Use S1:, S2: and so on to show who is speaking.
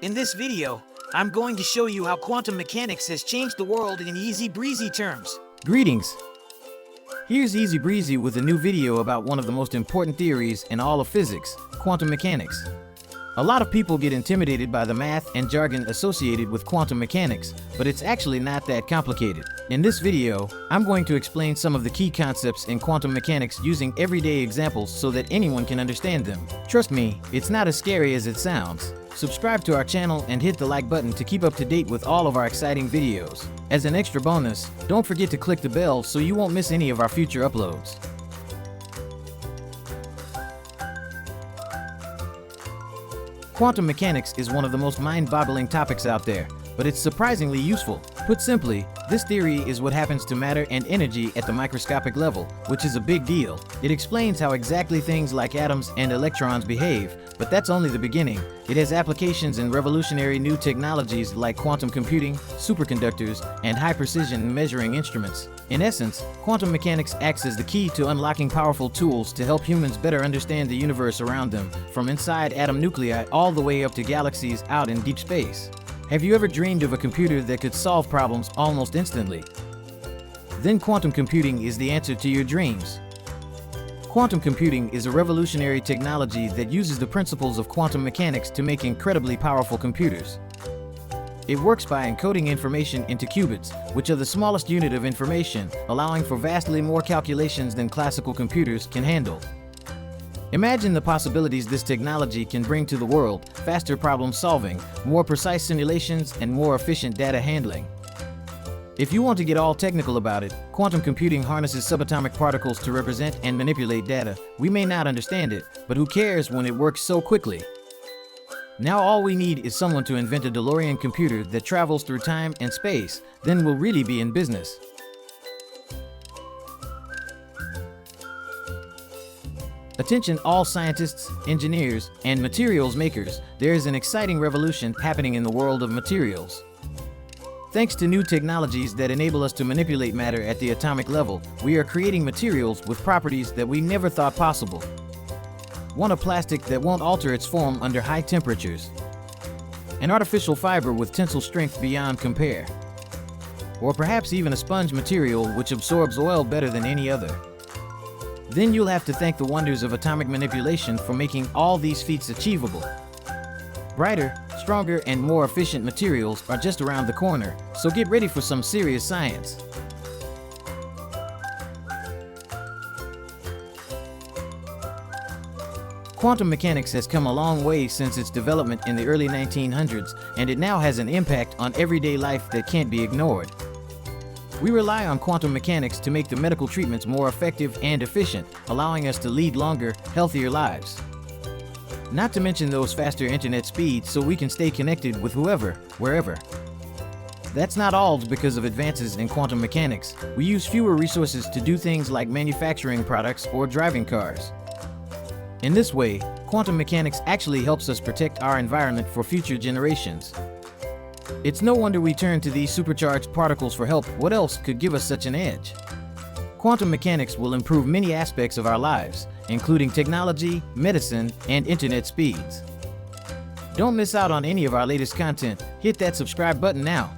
S1: In this video, I'm going to show you how quantum mechanics has changed the world in easy breezy terms.
S2: Greetings! Here's Easy Breezy with a new video about one of the most important theories in all of physics, quantum mechanics. A lot of people get intimidated by the math and jargon associated with quantum mechanics, but it's actually not that complicated. In this video, I'm going to explain some of the key concepts in quantum mechanics using everyday examples so that anyone can understand them. Trust me, it's not as scary as it sounds. Subscribe to our channel and hit the like button to keep up to date with all of our exciting videos. As an extra bonus, don't forget to click the bell so you won't miss any of our future uploads. Quantum mechanics is one of the most mind-boggling topics out there, but it's surprisingly useful. Put simply, this theory is what happens to matter and energy at the microscopic level, which is a big deal. It explains how exactly things like atoms and electrons behave, but that's only the beginning. It has applications in revolutionary new technologies like quantum computing, superconductors, and high-precision measuring instruments. In essence, quantum mechanics acts as the key to unlocking powerful tools to help humans better understand the universe around them, from inside atom nuclei all the way up to galaxies out in deep space. Have you ever dreamed of a computer that could solve problems almost instantly? Then quantum computing is the answer to your dreams. Quantum computing is a revolutionary technology that uses the principles of quantum mechanics to make incredibly powerful computers. It works by encoding information into qubits, which are the smallest unit of information, allowing for vastly more calculations than classical computers can handle. Imagine the possibilities this technology can bring to the world: faster problem solving, more precise simulations, and more efficient data handling. If you want to get all technical about it, quantum computing harnesses subatomic particles to represent and manipulate data. We may not understand it, but who cares when it works so quickly? Now all we need is someone to invent a DeLorean computer that travels through time and space, then we'll really be in business. Attention all scientists, engineers, and materials makers, there is an exciting revolution happening in the world of materials. Thanks to new technologies that enable us to manipulate matter at the atomic level, we are creating materials with properties that we never thought possible. Want a plastic that won't alter its form under high temperatures? An artificial fiber with tensile strength beyond compare? Or perhaps even a sponge material which absorbs oil better than any other? Then you'll have to thank the wonders of atomic manipulation for making all these feats achievable. Brighter, stronger, and more efficient materials are just around the corner, so get ready for some serious science. Quantum mechanics has come a long way since its development in the early 1900s, and it now has an impact on everyday life that can't be ignored. We rely on quantum mechanics to make the medical treatments more effective and efficient, allowing us to lead longer, healthier lives. Not to mention those faster internet speeds so we can stay connected with whoever, wherever. That's not all because of advances in quantum mechanics. We use fewer resources to do things like manufacturing products or driving cars. In this way, quantum mechanics actually helps us protect our environment for future generations. It's no wonder we turn to these supercharged particles for help. What else could give us such an edge? Quantum mechanics will improve many aspects of our lives, including technology, medicine, and internet speeds. Don't miss out on any of our latest content. Hit that subscribe button now.